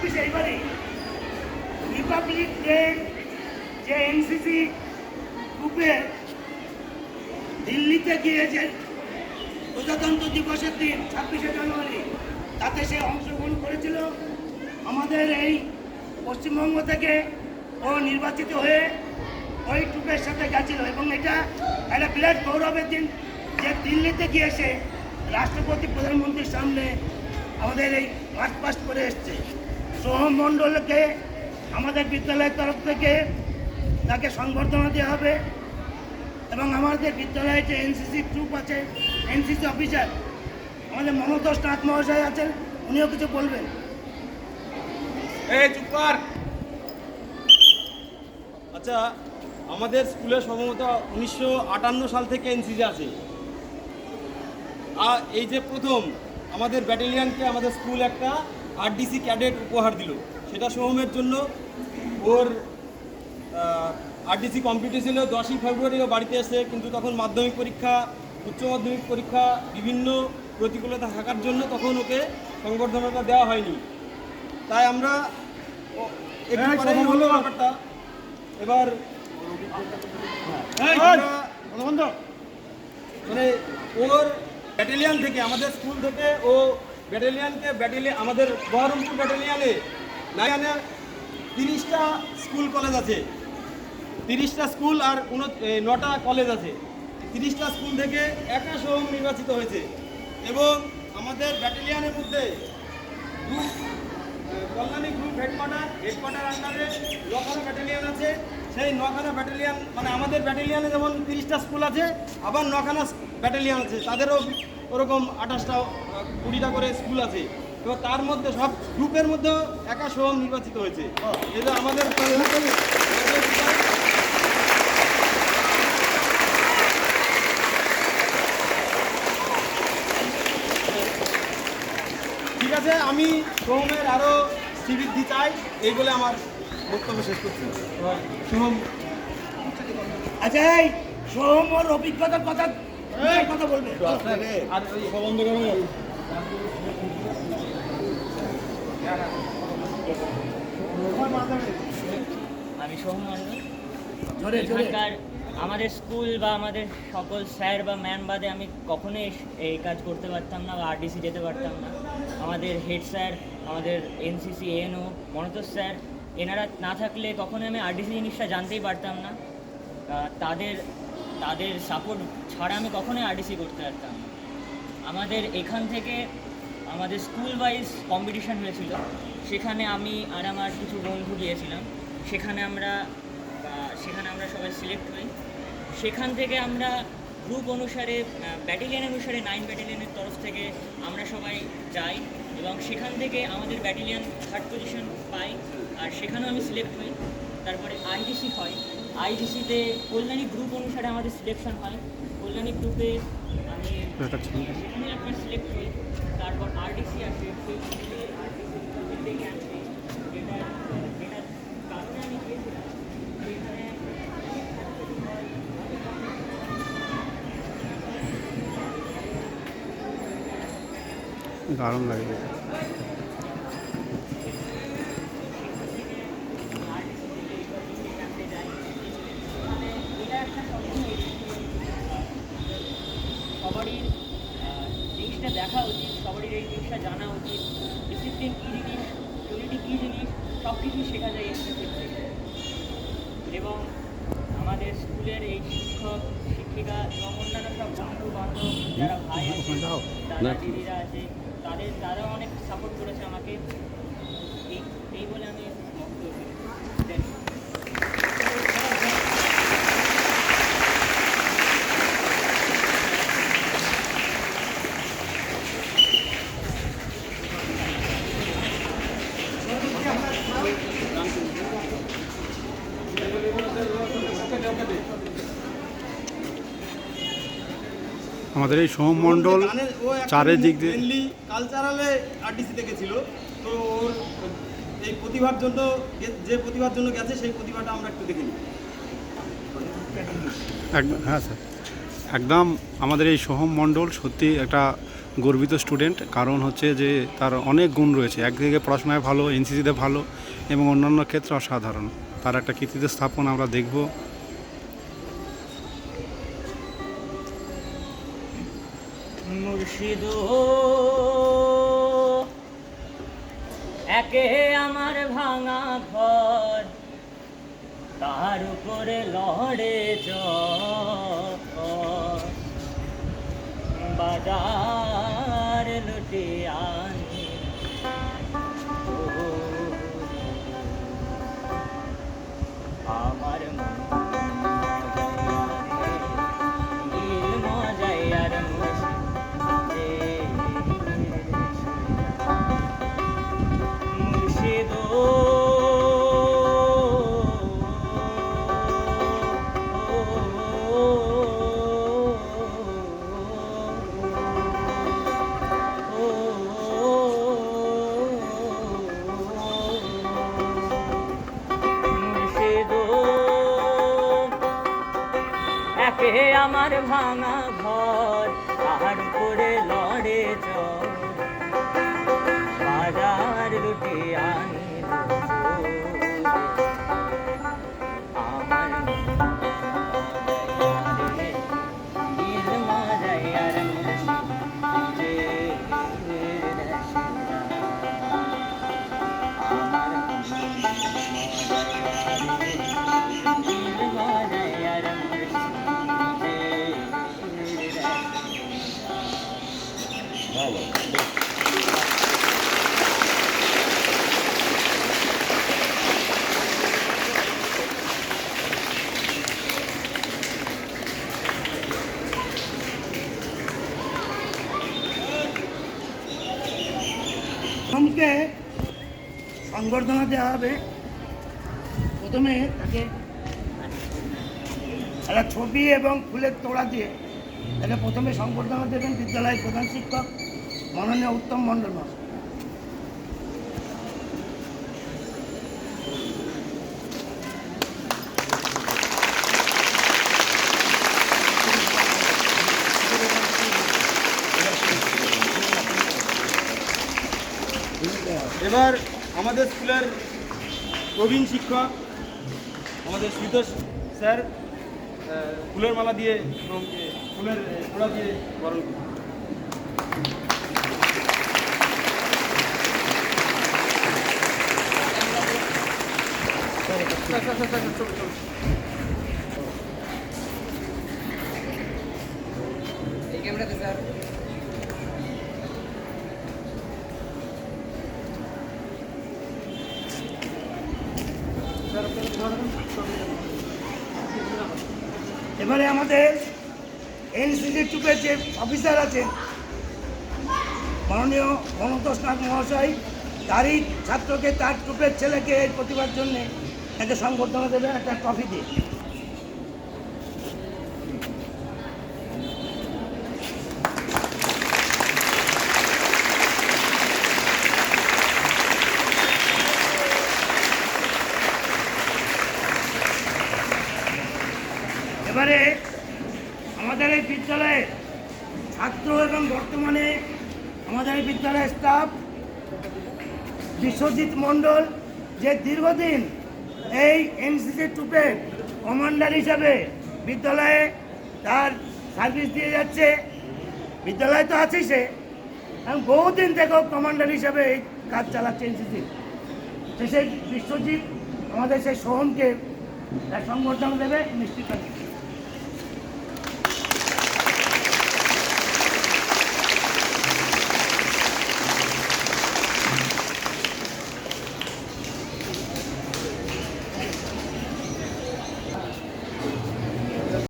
26 এইবারে Republic day যে NCC গ্রুপে দিল্লিতে গিয়েছে প্রজাতন্ত্র দিবসের দিন 26শে জানুয়ারি, তাতে সে অংশগ্রহণ করেছিল। আমাদের এই পশ্চিমবঙ্গ থেকে ও নির্বাচিত হয়ে ওই ট্রুপের সাথে গেছিল এবং এটা একটা বিরাট গৌরবের দিন যে দিল্লিতে গিয়ে সে রাষ্ট্রপতি প্রধানমন্ত্রীর সামনে আমাদের এই মার্চ পাস্ট করে এসছে। সোহম মণ্ডলকে আমাদের বিদ্যালয়ের তরফ থেকে তাকে সংবর্ধনা দেওয়া হবে এবং আমাদের বিদ্যালয়ে যে এনসিসি ট্রুপ আছে, এনসিসি অফিসার আমাদের মনোতোষ নাথ মহাশয় আছেন, উনিও কিছু বলবেন। চুপ কর। আচ্ছা, আমাদের স্কুলে সম্ভবত 1958 সাল থেকে এনসিসি আছে। আর এই যে প্রথম আমাদের ব্যাটালিয়ানকে আমাদের স্কুল একটা আরডিসি ক্যাডেট উপহার দিল, সেটা সোহমের জন্য। ওর আরডিসি কমপ্লিট ছিল 10ই ফেব্রুয়ারি, ও বাড়িতে এসে, কিন্তু তখন মাধ্যমিক পরীক্ষা, উচ্চ মাধ্যমিক পরীক্ষা বিভিন্ন প্রতিকূলতা থাকার জন্য তখন ওকে সংবর্ধনাটা দেওয়া হয়নি। তাই আমরা একটু পরেই হলো ব্যাপারটা। এবার মানে ওর ব্যাটালিয়ান থেকে, আমাদের স্কুল থেকে ও আমাদের বহরমপুর ব্যাটালিয়ানে 30টা স্কুল কলেজ আছে, 30টা স্কুল আর 9টা কলেজ আছে। 30টা স্কুল থেকে একা সোহম নির্বাচিত হয়েছে এবং আমাদের ব্যাটালিয়ানের মধ্যে কল্যাণী গ্রুপ হেডকোয়ার্টার আন্ডারে 9খানা ব্যাটালিয়ান আছে। সেই 9খানা ব্যাটালিয়ান মানে আমাদের ব্যাটালিয়ানে যেমন 30টা স্কুল আছে, আবার 9খানা ব্যাটালিয়ান আছে, তাদেরও ওরকম 28টা 20টা করে স্কুল আছে। এবং তার মধ্যে সব গ্রুপের মধ্যেও একা সোহম নির্বাচিত হয়েছে। এই যে আমাদের ঠিক আছে, আমি সোহমের আরও শ্রীবৃদ্ধি চাই, এই বলে আমার বক্তব্য শেষ করছি। সোহম, আচ্ছা এই সোহম ওর অভিজ্ঞতার কথা বলবে। আর প্রবন্ধ করবো। আমি সোহম মণ্ডল। এখানকার আমাদের স্কুল বা আমাদের সকল স্যার বা ম্যাম বাদে আমি কখনোই এই কাজ করতে পারতাম না বা আরডিসি যেতে পারতাম না। আমাদের হেড স্যার, আমাদের এনসিসি এএনও মনোতোষ স্যার, এনারা না থাকলে কখনোই আমি আরডিসি জিনিসটা জানতেই পারতাম না। তাদের সাপোর্ট ছাড়া আমি কখনোই আরডিসি করতে পারতাম না। আমাদের এখান থেকে আমাদের স্কুল ওয়াইজ কম্পিটিশান হয়েছিল, সেখানে আমি আর আমার কিছু বন্ধু গিয়েছিলাম। সেখানে আমরা সবাই সিলেক্ট হই। সেখান থেকে আমরা গ্রুপ অনুসারে, ব্যাটালিয়ান অনুসারে 9 ব্যাটালিয়ানের তরফ থেকে আমরা সবাই যাই এবং সেখান থেকে আমাদের ব্যাটালিয়ান 3rd পজিশন পাই, আর সেখানেও আমি সিলেক্ট হই। তারপরে আইডিসি হয়, আইডিসিতে কল্যাণী গ্রুপ অনুসারে আমাদের সিলেকশন হয়। কল্যাণী গ্রুপে আমি সেখানে একবার সিলেক্ট হই। তারপর আরডিসি আসে, সেই আরডিসি আসে, যেটার কারণে আমি গিয়েছিলাম। সেখানে দারুণ লাগে। সবারই জিনিসটা দেখা উচিত, সবারই এই জিনিসটা জানা উচিত। ডিসিপ্লিন কী জিনিস, ইউনিটি কী জিনিস, সব কিছুই শেখা যায় এনসিসি থেকে। এবং আমাদের স্কুলের এই শিক্ষক শিক্ষিকা এবং অন্যান্য সব বন্ধু বান্ধব যারা ভাই আছে, দাদা দিদিরা আছে, তারাও অনেক সাপোর্ট করেছে আমাকে। এই বলে আমি বক্তব্য দেন। আমাদের এই সোহম মণ্ডল চারিদিক দিয়ে কালচারালে আরডিসি থেকে ছিল, তো ওর এই প্রতিভার জন্য, যে প্রতিভার জন্য গেছে সেই প্রতিভাটা আমরা একটু দেখে নিই। হ্যাঁ স্যার, একদম আমাদের এই সোহম মণ্ডল সত্যি একটা গর্বিত স্টুডেন্ট, কারণ হচ্ছে যে তার অনেক গুণ রয়েছে। একদিকে পড়াশোনায় ভালো, এনসিসিতে ভালো এবং অন্যান্য ক্ষেত্রে অসাধারণ। তার একটা কৃতিত্ব স্থাপন আমরা দেখব। মুর্শিদ একে আমার ভাঙা ঘর, তার উপরে লড়ে চর, বাজার লুটে আনি আমার মজায়ার মুর্শিদ একে আমার ভাঙা ঘর, তাহার উপরে লড়ে চর, বাজার লুটে আনিল আমার মজায়ার সোহমকে সংবর্ধনা দেওয়া হবে। প্রথমে তাকে একটা ছবি এবং ফুলের তোড়া দিয়ে তাকে প্রথমে সংবর্ধনা দেবেন বিদ্যালয়ের প্রধান শিক্ষক মাননীয় উত্তম মণ্ডল মহাশয়। এবার আমাদের স্কুলের প্রবীণ শিক্ষক আমাদের সুতোষ স্যার ফুলের মালা দিয়ে ফুলের তোড়া দিয়ে বরণ করবেন। এই ক্যামেরাতে স্যার। এবারে আমাদের এনসিসি ট্রুপের যে অফিসার আছেন মাননীয় মনোতোষ নাথ মহাশয়, তারই ছাত্রকে তার ট্রুপের ছেলেকে এই প্রতিভার জন্য তাকে সংবর্ধনা দেবে একটা ট্রফি দিয়ে। এবারে আমাদের এই বিদ্যালয়ের ছাত্র এবং বর্তমানে আমাদের এই বিদ্যালয়ের স্টাফ বিশ্বজিৎ মণ্ডল, যে দীর্ঘদিন এই এনসিসি ট্রুপের কমান্ডার হিসাবে বিদ্যালয়ে তার সার্ভিস দিয়ে যাচ্ছে। বিদ্যালয় তো আছেই সে, এবং বহুদিন থেকেও কমান্ডার হিসাবে এই কাজ চালাচ্ছে এনসিসি। তো সেই বিশ্বজিৎ আমাদের সেই সোহমকে তার সংবর্ধনা দেবে মিষ্টি খাবে।